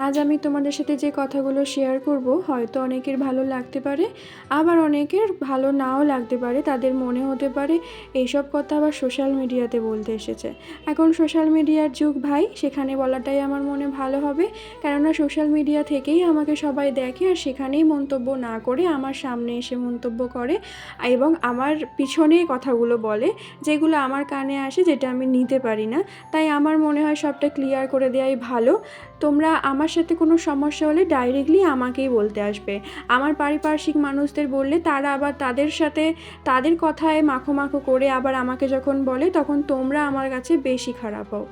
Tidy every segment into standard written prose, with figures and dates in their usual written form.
আজ আমি তোমাদের সাথে যে কথাগুলো শেয়ার করব হয়তো অনেকের ভালো লাগতে পারে, আবার অনেকের ভালো নাও লাগতে পারে। তাদের মনে হতে পারে এইসব কথা আবার সোশ্যাল মিডিয়াতে বলতে এসেছে। এখন সোশ্যাল মিডিয়ার যুগ ভাই, সেখানে বলাটাই আমার মনে ভালো হবে। কেননা সোশ্যাল মিডিয়া থেকেই আমাকে সবাই দেখে, আর সেখানেই মন্তব্য না করে আমার সামনে এসে মন্তব্য করে এবং আমার পিছনে কথাগুলো বলে, যেগুলো আমার কানে আসে, যেটা আমি নিতে পারি না। তাই আমার মনে হয় সবটা ক্লিয়ার করে দেওয়াই ভালো। তোমরা আমার সাথে কোনো সমস্যা হলে ডাইরেক্টলি আমাকেই বলতে আসবে। আমার পারিপার্শ্বিক মানুষদের বললে তারা আবার তাদের সাথে তাদের কথায় মাখো করে আবার আমাকে যখন বলে, তখন তোমরা আমার কাছে বেশি খারাপ হও।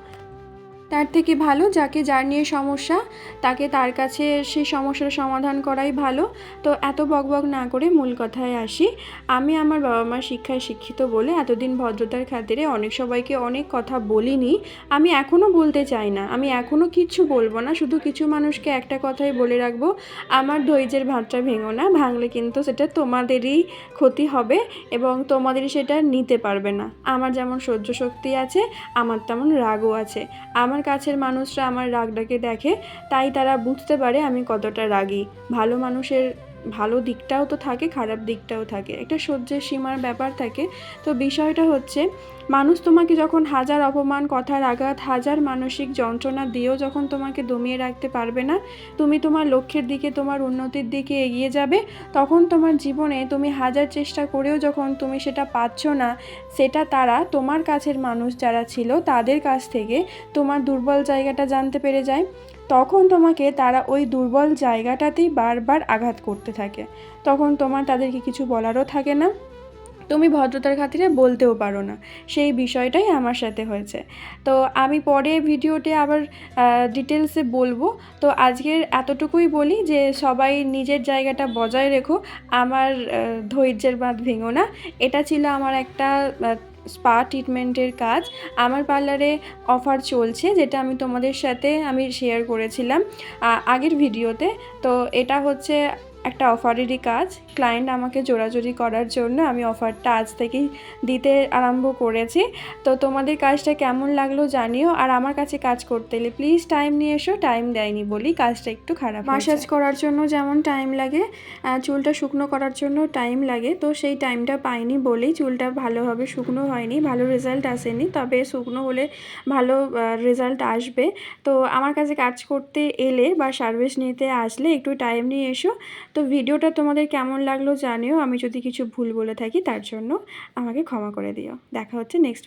তার থেকে ভালো যাকে যার নিয়ে সমস্যা তাকে তার কাছে সেই সমস্যার সমাধান করাই ভালো। তো এত বকবক না করে মূল কথায় আসি। আমি আমার বাবা মার শিক্ষায় শিক্ষিত বলে এতদিন ভদ্রতার খাতিরে অনেক সবাইকে অনেক কথা বলিনি। আমি এখনও বলতে চাই না, আমি এখনও কিচ্ছু বলবো না। শুধু কিছু মানুষকে একটা কথাই বলে রাখবো, আমার ধৈর্যের ভাতটা ভেঙো না, ভাঙলে কিন্তু সেটা তোমাদেরই ক্ষতি হবে এবং তোমাদেরই সেটা নিতে পারবে না। আমার যেমন সহ্য শক্তি আছে, আমার তেমন রাগও আছে। আমার কাছের মানুষরা আমার রাগটাকে দেখে, তাই তারা বুঝতে পারে আমি কতটা রাগী। ভালো মানুষের ভালো দিকটাও তো থাকে, খারাপ দিকটাও থাকে, একটা সহ্যের সীমার ব্যাপার থাকে। তো বিষয়টা হচ্ছে, মানুষ তোমাকে যখন হাজার অপমান, কথার আঘাত, হাজার মানসিক যন্ত্রণা দিয়েও যখন তোমাকে দমিয়ে রাখতে পারবে না, তুমি তোমার লক্ষ্যের দিকে, তোমার উন্নতির দিকে এগিয়ে যাবে, তখন তোমার জীবনে তুমি হাজার চেষ্টা করেও যখন তুমি সেটা পাচ্ছ না, সেটা তারা তোমার কাছের মানুষ যারা ছিল তাদের কাছ থেকে তোমার দুর্বল জায়গাটা জানতে পেরে যায়। তখন তোমাকে তারা ওই দুর্বল জায়গাটাতেই বারবার আঘাত করতে থাকে। তখন তোমার তাদেরকে কিছু বলারও থাকে না, তুমি ভদ্রতার খাতিরে বলতেও পারো না। সেই বিষয়টাই আমার সাথে হয়েছে। তো আমি পরে ভিডিওতে আবার ডিটেলসে বলবো। তো আজকের এতটুকুই বলি যে সবাই নিজের জায়গাটা বজায় রেখো, আমার ধৈর্যের বাঁধ ভেঙো না। এটা ছিল আমার একটা স্পা ট্রিটমেন্টের কাজ। আমার পার্লারে অফার চলছে, যেটা আমি তোমাদের সাথে শেয়ার করেছিলাম আগের ভিডিওতে। তো এটা হচ্ছে একটা অফারেরই কাজ। ক্লায়েন্ট আমাকে জোরাজুরি করার জন্য আমি অফারটা আজ থেকেই দিতে আরম্ভ করেছি। তো তোমাদের কাজটা কেমন লাগলো জানিও। আর আমার কাছে কাজ করতে এলে প্লিজ টাইম নিয়ে এসো। টাইম দেয়নি বলি কাজটা একটু খারাপ। মাসাজ করার জন্য যেমন টাইম লাগে, চুলটা শুকনো করার জন্য টাইম লাগে। তো সেই টাইমটা পাইনি বলেই চুলটা ভালোভাবে শুকনো হয়নি, ভালো রেজাল্ট আসেনি। তবে শুকনো হলে ভালো রেজাল্ট আসবে। তো আমার কাছে কাজ করতে এলে বা সার্ভিস নিতে আসলে একটু টাইম নিয়ে এসো। তো ভিডিওটা তোমাদের কেমন লাগলো জানিও। আমি যদি কিছু ভুল বলে থাকি তার জন্য আমাকে ক্ষমা করে দিও। দেখা হচ্ছে নেক্সট